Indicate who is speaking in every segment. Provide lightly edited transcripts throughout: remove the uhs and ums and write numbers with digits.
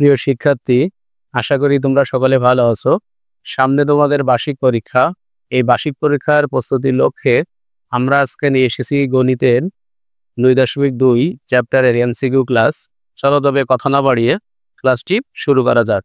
Speaker 1: প্রিয় শিক্ষার্থী, আশা করি তোমরা সকলে ভালো আছো। সামনে তোমাদের বার্ষিক পরীক্ষা। এই বার্ষিক পরীক্ষার প্রস্তুতির লক্ষ্যে আমরা আজকে নিয়ে এসেছি গণিতের 2.2 চ্যাপ্টারের এমসিকিউ ক্লাস। চলো তবে কথা না বাড়িয়ে ক্লাসটি শুরু করা যাক।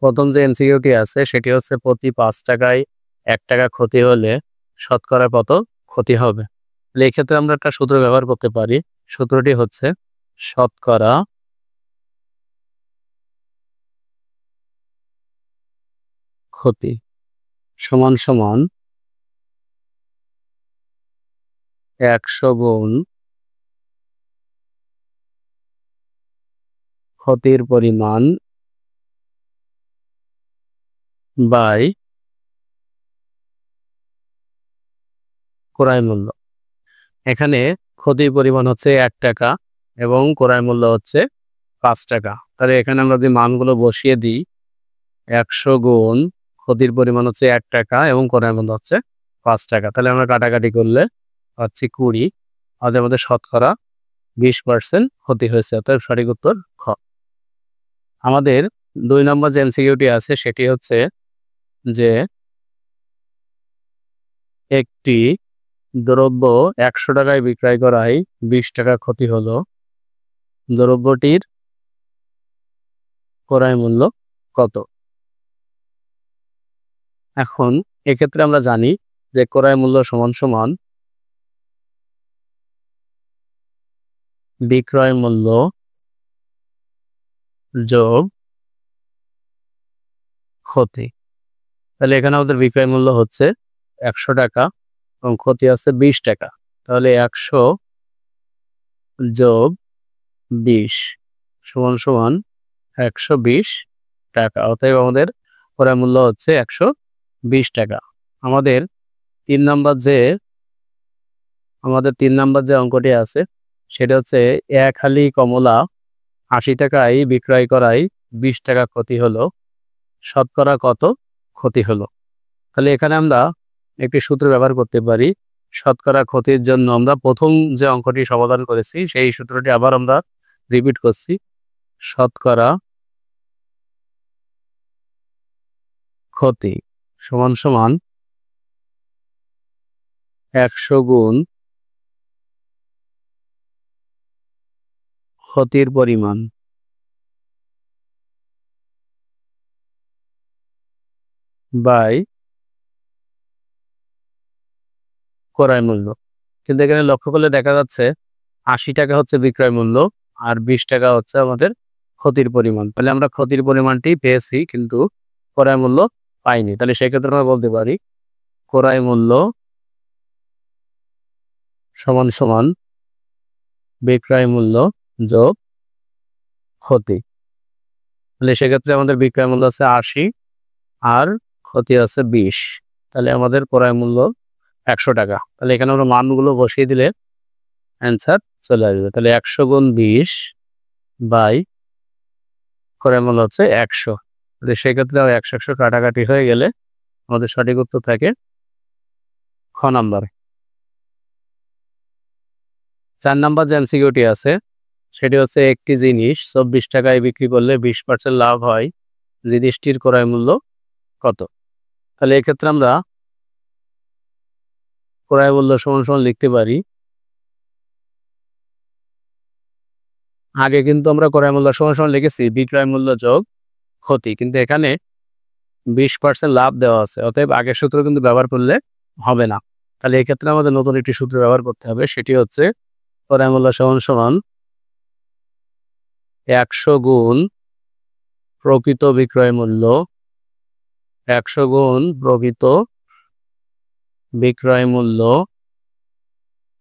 Speaker 1: প্রথম যে এমসিকিউটি আছে সেটি হচ্ছে প্রতি 5 টাকায় 1 টাকা ক্ষতি হলে শতকরা কত ক্ষতি হবে। এই ক্ষেত্রে আমরা একটা সূত্র ব্যবহার করতে পারি। সূত্রটি হচ্ছে শতকরা ক্ষতি সমান সমান 100 গুণ ক্ষতির পরিমাণ বাই ক্রয় মূল্য। এখানে ক্ষতির পরিমাণ হচ্ছে 1 টাকা এবং ক্রয় মূল্য হচ্ছে 5 টাকা। তাহলে এখানে আমরা যদি মানগুলো বসিয়ে দিই, 100 গুণ ক্ষতির পরিমাণ হচ্ছে 1 টাকা এবং ক্রয় মূল্য হচ্ছে 5 টাকা। তাহলে আমরা কাটাকাটি করলে পাচ্ছি 20। আমাদের শতকরা 20% ক্ষতি হয়েছে। অর্থাৎ সঠিক উত্তর খ। আমাদের 2 নম্বর যে এমসিকিউটি আছে সেটি হচ্ছে যে একটি দ্রব্য 100 টাকায় বিক্রয় করায় 20 টাকা ক্ষতি হলো। দ্রব্যটির ক্রয় মূল্য কত? এখন এক্ষেত্রে আমরা জানি যে ক্রয় মূল্য সমান সমান বিক্রয় মূল্য যোগ ক্ষতি। তাহলে এখানে আমাদের বিক্রয় মূল্য হচ্ছে 100 টাকা এবং ক্ষতি আছে 20 টাকা। তাহলে 100 যোগ 20 সমান সমান 120 টাকা। অতএব আমাদের ক্রয় মূল্য হচ্ছে 120 টাকা। আমাদের 3 নাম্বার যে অঙ্কটি আছে সেটা হচ্ছে এক হালি কমলা 80 টাকায় বিক্রয় করায় 20 টাকা ক্ষতি হলো। শতকরা কত ক্ষতি হলো? তাহলে এখানে আমরা একটি সূত্র ব্যবহার করতে পারি। শতকরা ক্ষতির জন্য আমরা প্রথম যে অঙ্কটি সমাধান করেছি সেই সূত্রটি আবার আমরা রিপিট করছি। শতকরা ক্ষতি সমান সমান 100 গুণ ক্ষতির পরিমাণ বাই ক্রয় মূল্য। কিন্তু এখানে লক্ষ্য করলে দেখা যাচ্ছে 80 টাকা হচ্ছে বিক্রয় মূল্য আর 20 টাকা হচ্ছে আমাদের ক্ষতির পরিমাণ। তাহলে আমরা ক্ষতির পরিমাণটি পেয়েছি কিন্তু ক্রয় মূল্য পাইনি। তাহলে সেক্ষেত্রে আমরা বলতে পারি ক্রয় মূল্য সমান সমান বিক্রয় মূল্য যোগ ক্ষতি। তাহলে সেক্ষেত্রে আমাদের বিক্রয় মূল্য আছে 80 আর ক্ষতি আছে 20। তাহলে আমাদের ক্রয় মূল্য 100 টাকা। তাহলে এখানে আমরা মানগুলো বসিয়ে দিলে অ্যান্সার চলে আসবে। তাহলে 100 গুণ 20 বাই ক্রয় মূল্য হচ্ছে 100। তাহলে সেক্ষেত্রে 100 কাটাকাটি হয়ে গেলে আমাদের সঠিক উত্তর থাকে খ নাম্বার। 4 নাম্বার যে এমসিকিউটি আছে সেটি হচ্ছে একটি জিনিস 24 টাকায় বিক্রি করলে 20% লাভ হয়। জিনিসটির ক্রয় মূল্য কত? তাহলে এক্ষেত্রে আমরা ক্রয় মূল্য সমান সমান লিখতে পারি। আগে কিন্তু আমরা ক্রয় মূল্য সমান সমান লিখেছি বিক্রয় মূল্য যোগ ক্ষতি, কিন্তু এখানে 20% লাভ দেওয়া আছে। অতএব আগের সূত্র কিন্তু ব্যবহার করলে হবে না। তাহলে এক্ষেত্রে আমাদের নতুন একটি সূত্র ব্যবহার করতে হবে। সেটি হচ্ছে ক্রয় মূল্য সমান সমান 100 গুণ প্রকৃত বিক্রয় মূল্য 100 গুণ প্রকৃত বিক্রয় মূল্য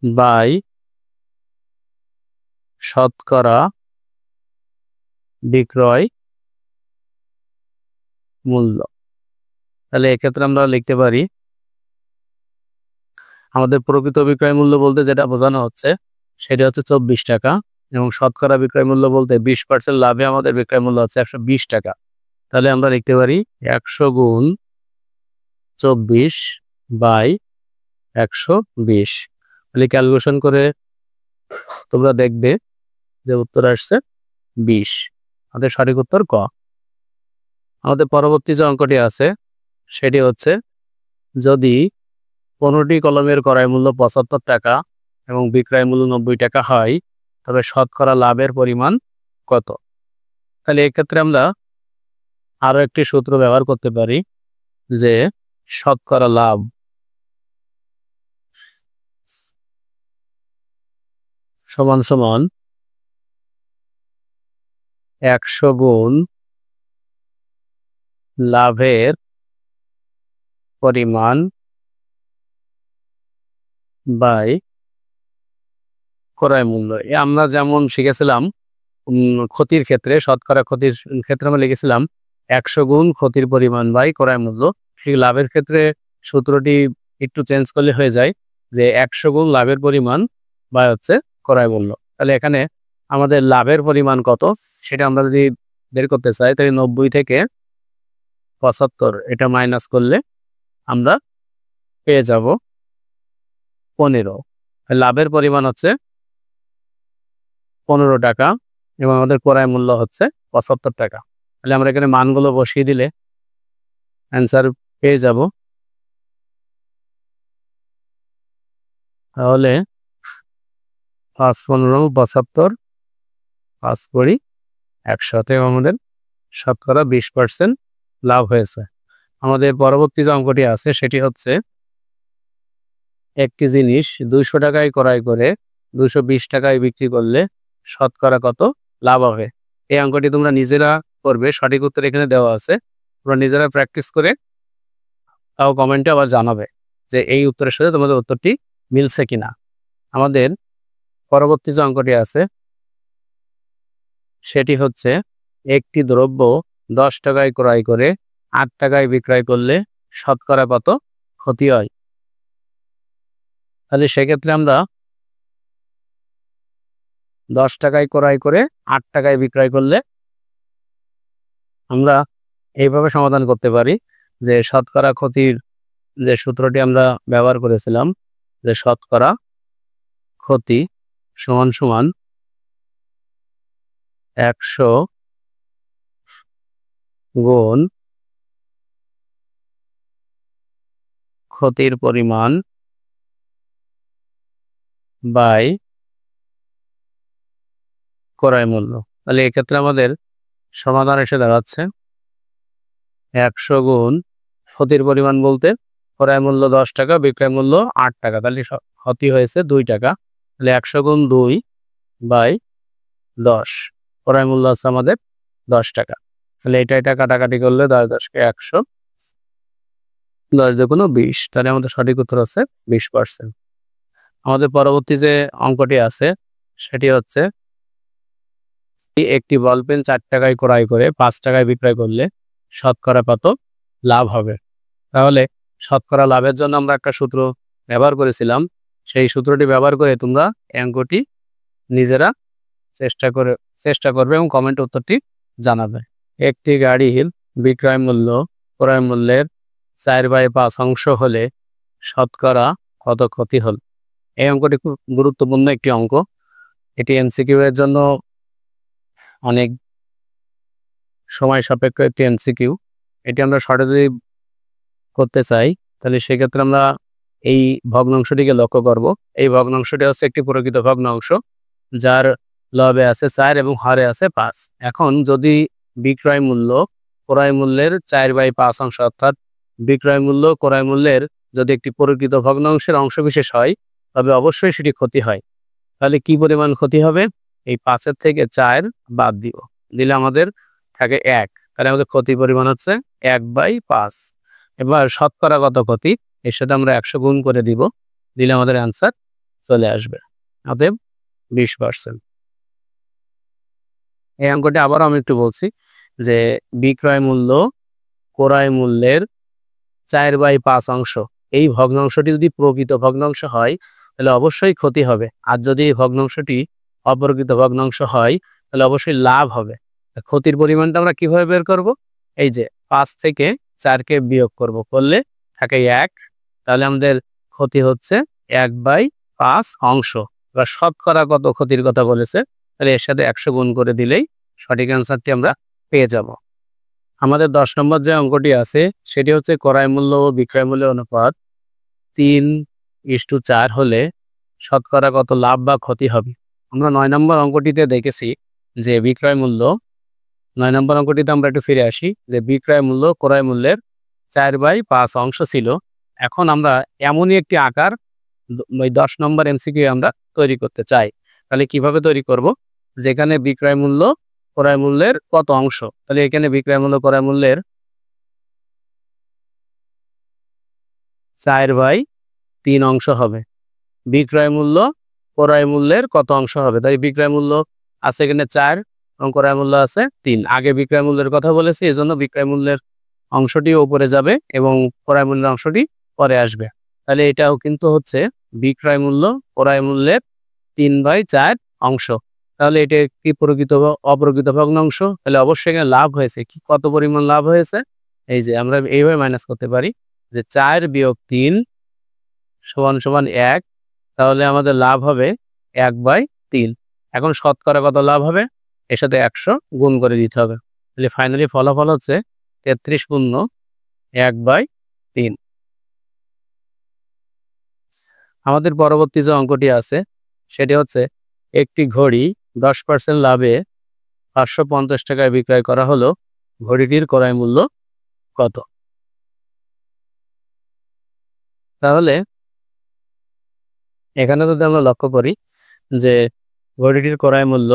Speaker 1: বাই শতকরা বিক্রয় মূল্য। তাহলে এক্ষেত্রে আমরা লিখতে পারি আমাদের প্রকৃত বিক্রয় মূল্য বলতে যেটা বোঝানো হচ্ছে সেটা হচ্ছে 24 টাকা এবং শতকরা বিক্রয় মূল্য বলতে 20% লাভে আমাদের বিক্রয় মূল্য হচ্ছে 120 টাকা। তাহলে আমরা লিখতে পারি 100 গুণ 24 বাই 120। তাহলে ক্যালকুলেশন করে তোমরা দেখবে যে উত্তর আসছে 20। আমাদের সঠিক উত্তর ক। আমাদের পরবর্তী যে অঙ্কটি আছে সেটি হচ্ছে, যদি 15টি কলমের ক্রয় মূল্য 75 টাকা এবং বিক্রয় মূল্য 90 টাকা হয়, তবে শতকরা লাভের পরিমাণ কত? তাহলে এক্ষেত্রে আমরা আরো একটি সূত্র ব্যবহার করতে পারি, যে শতকরা লাভ সমান সমান 100 গুণ লাভের পরিমাণ বাই ক্রয় মূল্য। আমরা যেমন শিখেছিলাম ক্ষতির ক্ষেত্রে, শতকরা ক্ষতির ক্ষেত্রে আমরা লিখেছিলাম 100 গুণ ক্ষতির পরিমাণ বাই ক্রয় মূল্য। ঠিক লাভের ক্ষেত্রে সূত্রটি একটু চেঞ্জ করলে হয়ে যায় যে 100 গুণ লাভের পরিমাণ বাই হচ্ছে ক্রয় মূল্য। তাহলে এখানে আমাদের লাভের পরিমাণ কত সেটা আমরা যদি বের করতে চাই, তাহলে 90 থেকে 75 এটা মাইনাস করলে আমরা পেয়ে যাব 15। লাভের পরিমাণ হচ্ছে 15 টাকা এবং আমাদের ক্রয় মূল্য হচ্ছে 75 টাকা। তাহলে আমরা এখানে মানগুলো বসিয়ে দিলে অ্যান্সার পেয়ে যাব। তাহলে 5 15 75 5 করি 100 এবং আমাদের শতকরা 20% লাভ হয়েছে। আমাদের পরবর্তী যে অঙ্কটি আছে সেটি হচ্ছে, একটি জিনিস 200 টাকায় ক্রয় করে 220 টাকায় বিক্রি করলে শতকরা কত লাভ হবে? এই অঙ্কটি তোমরা নিজেরা করবে, সঠিক উত্তর এখানে দেওয়া আছে, তোমরা নিজেরা প্র্যাকটিস করে তাও কমেন্টে আবার জানাবে যে এই উত্তরের সাথে তোমাদের উত্তরটি মিলছে কিনা। আমাদের পরবর্তী যে অঙ্কটি আছে সেটি হচ্ছে, একটি দ্রব্য 10 টাকায় ক্রয় করে 8 টাকায় বিক্রয় করলে শতকরা কত ক্ষতি হয়? তাহলে সেক্ষেত্রে আমরা 10 টাকায় ক্রয় করে 8 টাকায় বিক্রয় করলে আমরা এইভাবে সমাধান করতে পারি, যে শতকরা ক্ষতির যে সূত্রটি আমরা ব্যবহার করেছিলাম, যে শতকরা ক্ষতি সমান সমান 100 গুণ ক্ষতির পরিমাণ বাই ক্রয় মূল্য। তাহলে এক্ষেত্রে আমাদের সমাধান এসে দাঁড়াচ্ছে 100 গুণ ক্ষতির পরিমাণ বলতে ক্রয় মূল্য 10 টাকা, বিক্রয় মূল্য 8 টাকা, তাহলে ক্ষতি হয়েছে 2 টাকা। তাহলে 100 গুণ 2 বাই 10, ক্রয় মূল্য আছে আমাদের 10 টাকা। তাহলে এটা কাটাকাটি করলে 10 10 কে 100, 10 দুগুণ 20, তাহলে আমাদের সঠিক উত্তর হচ্ছে 20%। আমাদের পরবর্তী যে অঙ্কটি আছে সেটি হচ্ছে, একটি বল পেন 4 টাকায় ক্রয় করে 5 টাকায় বিক্রয় করলে শতকরা কত লাভ হবে? তাহলে শতকরা লাভের জন্য আমরা একটা সূত্র ব্যবহার করেছিলাম, সেই সূত্রটি ব্যবহার করে তোমরা অঙ্কটি নিজেরা চেষ্টা করবে এবং কমেন্ট উত্তরটি জানাবে। একটি গাড়ির বিক্রয় মূল্য ক্রয় মূল্যের 4/5 অংশ হলে শতকরা কত ক্ষতি হল? এই অঙ্কটি খুব গুরুত্বপূর্ণ একটি অঙ্ক। এটি এমসিকিউ এর জন্য অনেক সময় সাপেক্ষ একটি এমসিকিউ। এটি আমরা শর্টে যদি করতে চাই তাহলে সেক্ষেত্রে আমরা এই ভগ্নাংশটিকে লক্ষ্য করব। এই ভগ্নাংশটি হচ্ছে একটি প্রকৃত ভগ্নাংশ, যার লবে আছে 4 এবং হরে আছে 5। এখন যদি বিক্রয় মূল্য ক্রয় মূল্যের 4/5 অংশ, অর্থাৎ বিক্রয় মূল্য ক্রয় মূল্যের যদি একটি প্রকৃত ভগ্নাংশের অংশবিশেষ হয়, তবে অবশ্যই সেটি ক্ষতি হয়। তাহলে কি পরিমাণ ক্ষতি হবে? এই 5-এর থেকে 4 বাদ দিলে আমাদের থাকে 1, তাহলে আমাদের ক্ষতির পরিমাণ হচ্ছে 1/5। এবার শতকরা কত ক্ষতি, এর সাথে আমরা 100 গুণ করে দিলে আমাদের অ্যান্সার চলে আসবে, অতএব 20%। এই অঙ্কটি আবারও আমি একটু বলছি, যে বিক্রয় মূল্য ক্রয় মূল্যের 4/5 অংশ, এই ভগ্নাংশটি যদি প্রকৃত ভগ্নাংশ হয় তাহলে অবশ্যই ক্ষতি হবে, আর যদি এই ভগ্নাংশটি অপ্রকৃত ভগ্নাংশ হয় তাহলে অবশ্যই লাভ হবে। ক্ষতির পরিমাণটা আমরা কিভাবে বের করব? এই যে 5 থেকে 4কে বিয়োগ করলে থাকে 1, তাহলে আমাদের ক্ষতি হচ্ছে 1/5 অংশ। এবার শতকরা কত ক্ষতির কথা বলেছে, তাহলে এর সাথে 100 গুণ করে দিলেই সঠিক অ্যান্সারটি আমরা পেয়ে যাব। আমাদের 10 নম্বর যে অঙ্কটি আছে সেটি হচ্ছে ক্রয় মূল্য ও বিক্রয় মূল্যের অনুপাত 3:4 হলে শতকরা কত লাভ বা ক্ষতি হবে। আমরা 9 নম্বর অঙ্কটিতে দেখেছি যে বিক্রয় মূল্য, 9 নম্বর অঙ্কটিতে আমরা একটু ফিরে আসি যে বিক্রয় মূল্য ক্রয় মূল্যের 4/5 অংশ ছিল। এখন আমরা এমনই একটি আকার ওই 10 নম্বর এমসিকিউ আমরা তৈরি করতে চাই। তাহলে কিভাবে তৈরি করব? যেখানে বিক্রয় মূল্য ক্রয় মূল্যের কত অংশ, তাহলে এখানে বিক্রয় মূল্য ক্রয় মূল্যের 4/3 অংশ হবে। বিক্রয় মূল্য ক্রয় মূল্যের কত অংশ হবে? তাই বিক্রয় মূল্য আছে এখানে 4 এবং ক্রয় মূল্য আছে 3। আগে বিক্রয় মূল্যের কথা বলেছি, এজন্য বিক্রয় মূল্যের অংশটি উপরে যাবে এবং ক্রয় মূল্যের অংশটি পরে আসবে। তাহলে এটাও কিন্তু হচ্ছে বিক্রয় মূল্য ক্রয় মূল্যের 3/4 অংশ। তাহলে এটা কি প্রকৃত বা অপ্রকৃত ভগ্নাংশ? তাহলে অবশ্যই এখানে লাভ হয়েছে। কি কত পরিমাণ লাভ হয়েছে? এই যে আমরা এইভাবে মাইনাস করতে পারি যে 4 - 3 = 1। তাহলে আমাদের লাভ হবে 1/3। এখন শতকরা কত লাভ হবে? এর সাথে 100 গুণ করে দিতে হবে। তাহলে ফাইনালি ফলাফল হচ্ছে 33 পূর্ণ 1/3। আমাদের পরবর্তী যে অঙ্কটি আছে সেটি হচ্ছে একটি ঘড়ি 10% লাভে 550 টাকায় বিক্রয় করা হলো, ঘড়িটির ক্রয় মূল্য কত? তাহলে এখানে যদি আমরা লক্ষ্য করি যে ঘড়িটির ক্রয় মূল্য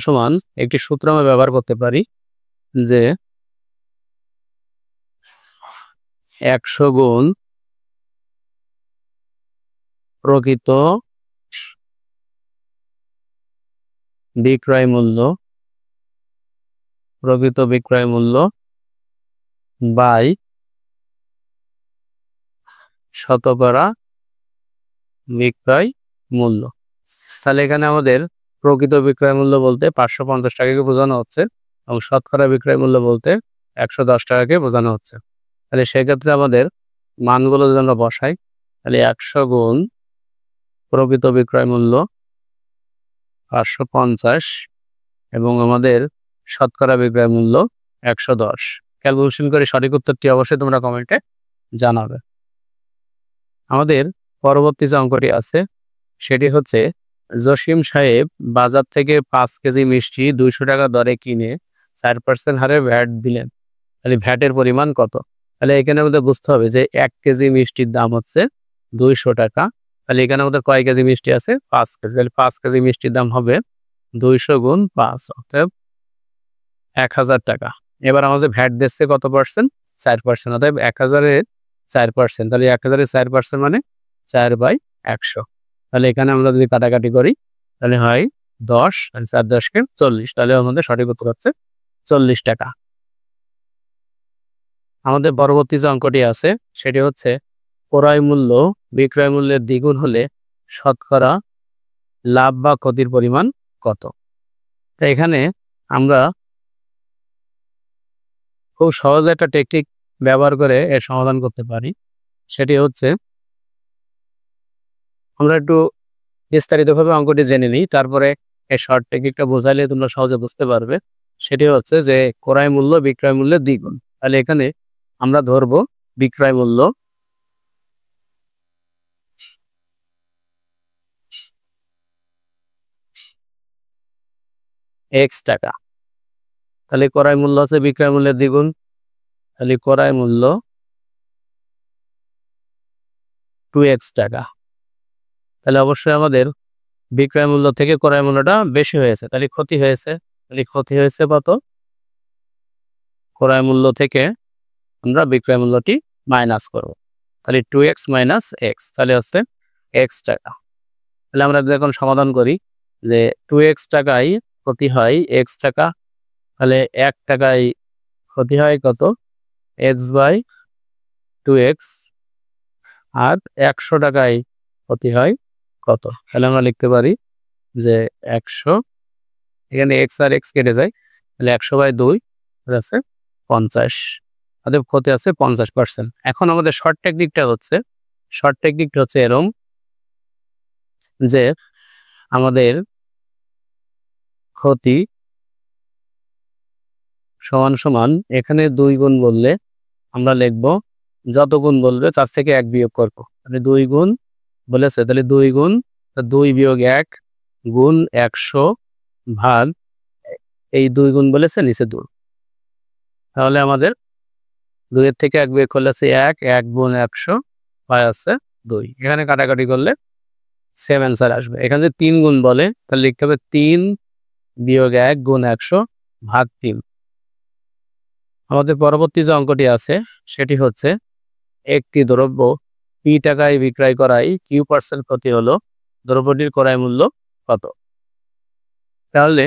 Speaker 1: সমান একটি সূত্র আমরা ব্যবহার করতে পারি যে 100 গুণ প্রকৃত বিক্রয় মূল্য বাই শতকরা বিক্রয় মূল্য। তাহলে এখানে আমাদের প্রকৃত বিক্রয় মূল্য বলতে 550 টাকাকে বোঝানো হচ্ছে এবং শতকরা বিক্রয় মূল্য বলতে 110 টাকাকে বোঝানো হচ্ছে। তাহলে সেক্ষেত্রে আমাদের মানগুলো যদি আমরা বসাই, তাহলে 100 গুণ প্রকৃত বিক্রয় মূল্য 550 এবং আমাদের শতকরা বিক্রয় মূল্য 110। ক্যালকুলেশন করে সঠিক উত্তরটি অবশ্যই তোমরা কমেন্টে জানাবে। আমাদের পরবর্তী যে অঙ্কটি আছে সেটি হচ্ছে জসিম সাহেব বাজার থেকে 5 কেজি মিষ্টি 200 টাকা দরে কিনে 4% হারে ভ্যাট দিলেন। তাহলে ভ্যাটের পরিমাণ কত? তাহলে এখানে আমাদের বুঝতে হবে যে 1 কেজি মিষ্টির দাম হচ্ছে 200 টাকা। তাহলে এখানে আমাদের কয় কেজি মিষ্টি আছে? 5 কেজি। তাহলে 5 কেজি মিষ্টির দাম হবে 200 গুণ 5, অর্থাৎ 1000 টাকা। এবার আমাদের ভ্যাট দিচ্ছে কত পার্সেন্ট? 4%, অর্থাৎ 1000-এর 4%। তাহলে 1000-এর 4% মানে 4/100। তাহলে এখানে আমরা যদি কাটাকাটি করি তাহলে হয় 10 আর 4 10 40। তাহলে আমাদের সঠিক উত্তর হচ্ছে 40 টাকা। আমাদের পরবর্তী যে অঙ্কটি আছে সেটি হচ্ছে ক্রয় মূল্য বিক্রয় মূল্যের দ্বিগুণ হলে শতকরা লাভ বা ক্ষতির পরিমাণ কত? তো এখানে আমরা খুব সহজে একটা টেকনিক ব্যবহার করে এর সমাধান করতে পারি। সেটি হচ্ছে আমরা একটু বিস্তারিতভাবে অঙ্কটি জেনে নিই, তারপরে এই শর্ট টেকনিকটা বোঝাইলে তোমরা সহজে বুঝতে পারবে। সেটি হচ্ছে যে ক্রয় মূল্য বিক্রয় মূল্যের দ্বিগুণ। তাহলে এখানে আমরা ধরবো বিক্রয় মূল্য x টাকা, তাহলে ক্রয় মূল্য হচ্ছে বিক্রয় মূল্যের দ্বিগুণ। তাহলে ক্রয় মূল্য 2x টাকা। তাহলে অবশ্যই আমাদের বিক্রয় মূল্য থেকে ক্রয় মূল্যটা বেশি হয়েছে, তাহলে ক্ষতি হয়েছে। তাহলে ক্ষতি হয়েছে কত? ক্রয় মূল্য থেকে আমরা বিক্রয় মূল্যটি মাইনাস করব। তাহলে 2x - x, তাহলে হচ্ছে x টাকা। তাহলে আমরা এখন সমাধান করি যে 2x টাকায় ক্ষতি হয় x টাকা, তাহলে 1 টাকায় ক্ষতি হয় কত? x/2x, আর 100 টাকায় ক্ষতি হয় কত? তাহলে আমরা লিখতে পারি যে 100, এখানে x আর x কেটে যায়, তাহলে 100/2 আছে 50, আমাদের ক্ষতি আছে 50%। এখন আমাদের শর্ট টেকনিকটা হচ্ছে এরকম যে আমাদের ক্ষতি সমান সমান এখানে 2 গুণ বললে আমরা লিখব যত গুণ বলবে তার থেকে 1 বিয়োগ করব। মানে 2 গুণ বলেছে, তাহলে 2 গুণ 2 বিয়োগ 1 গুণ 100 ভাগ এই 2 গুণ বলেছে নিচে 2। তাহলে আমাদের 2 এর থেকে 1 বিয়োগ করলে আছে 1 গুণ 100 পাই আছে 2। এখানে কাটাকাটি করলে সেম অ্যান্সার আসবে। এখানে যদি 3 গুণ বলে তাহলে লিখতে হবে 3 বিয়োগ 1 গুণ 100 ভাগ 3। আমাদের পরবর্তী যে অঙ্কটি আছে সেটি হচ্ছে একটি দ্রব্য P টাকায় বিক্রয় করায় Q% ক্ষতি হলো, দ্রব্যটির ক্রয় মূল্য কত? তাহলে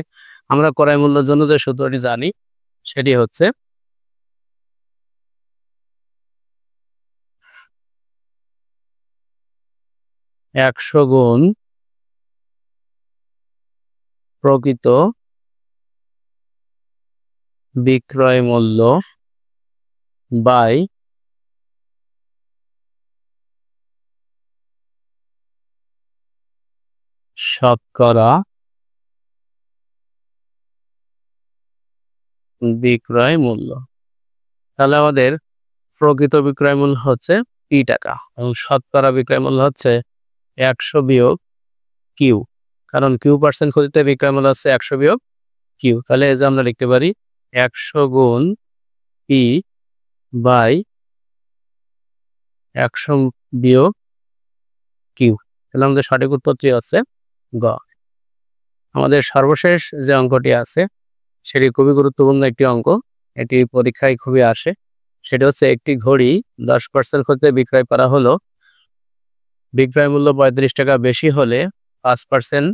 Speaker 1: আমরা ক্রয় মূল্যের জন্য যে সূত্রটি জানি সেটি হচ্ছে একশো গুণ প্রকৃত বিক্রয় মূল্য বাই শতকরা বিক্রয় মূল্য। তাহলে আমাদের প্রকৃত বিক্রয় মূল্য হচ্ছে P টাকা এবং শতকরা বিক্রয় মূল্য হচ্ছে 100 বিয়োগ Q, কারণ Q% ক্ষতিতে বিক্রয় মূল্য হচ্ছে 100 বিয়োগ Q। তাহলে এই যে আমরা লিখতে পারি 100 গুণ P বাই 100 বিয়োগ Q। তাহলে আমাদের সঠিক উত্তরটি হচ্ছে গ। আমাদের সর্বশেষ যে অঙ্কটি আছে সেটি খুবই গুরুত্বপূর্ণ একটি অঙ্ক, এটি পরীক্ষায় খুবই আসে। সেটা হচ্ছে একটি ঘড়ি 10% ক্ষতিতে বিক্রয় করা হলো, বিক্রয় মূল্য 35 টাকা বেশি হলে 5%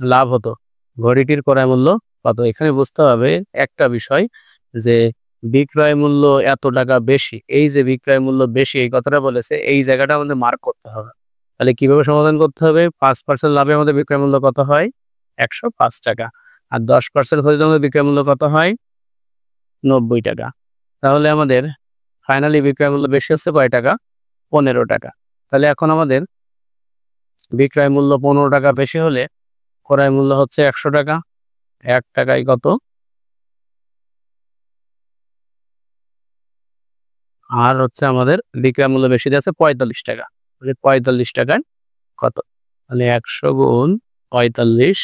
Speaker 1: লাভ হতো, ঘড়িটির ক্রয় মূল্য কত? এখানে বুঝতে হবে একটা বিষয় যে বিক্রয় মূল্য এত টাকা বেশি, এই যে বিক্রয় মূল্য বেশি এই কথাটা বলেছে, এই জায়গাটা আমাদের মার্ক করতে হবে। তাহলে কিভাবে সমাধান করতে হবে? 5% লাভে আমাদের বিক্রয় মূল্য কত হয়? 105 টাকা। আর 10% ক্ষতিতে আমাদের বিক্রয় মূল্য কত হয়? 90 টাকা। তাহলে আমাদের ফাইনালি বিক্রয় মূল্য বেশি হচ্ছে কয় টাকা? 15 টাকা। তাহলে এখন আমাদের বিক্রয় মূল্য 15 টাকা বেশি হলে ক্রয় মূল্য হচ্ছে 100 টাকা। 1 টাকায় কত? আর হচ্ছে আমাদের বিক্রয় মূল্য বেশি আছে 45 টাকা। 45 টাকায় কত? মানে 100 গুণ 45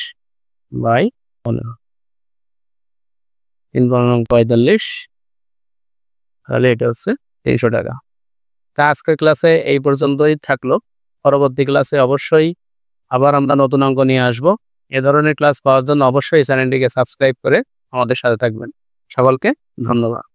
Speaker 1: বাই 15, 3×45, তাহলে এটা হচ্ছে 300 টাকা। তা আজকের ক্লাসে এই পর্যন্তই থাকলো। পরবর্তী ক্লাসে অবশ্যই আবার আমরা নতুন অঙ্ক নিয়ে আসবো। এ ধরনের ক্লাস পাওয়ার জন্য অবশ্যই চ্যানেলটিকে সাবস্ক্রাইব করে আমাদের সাথে থাকবেন। সকলকে ধন্যবাদ।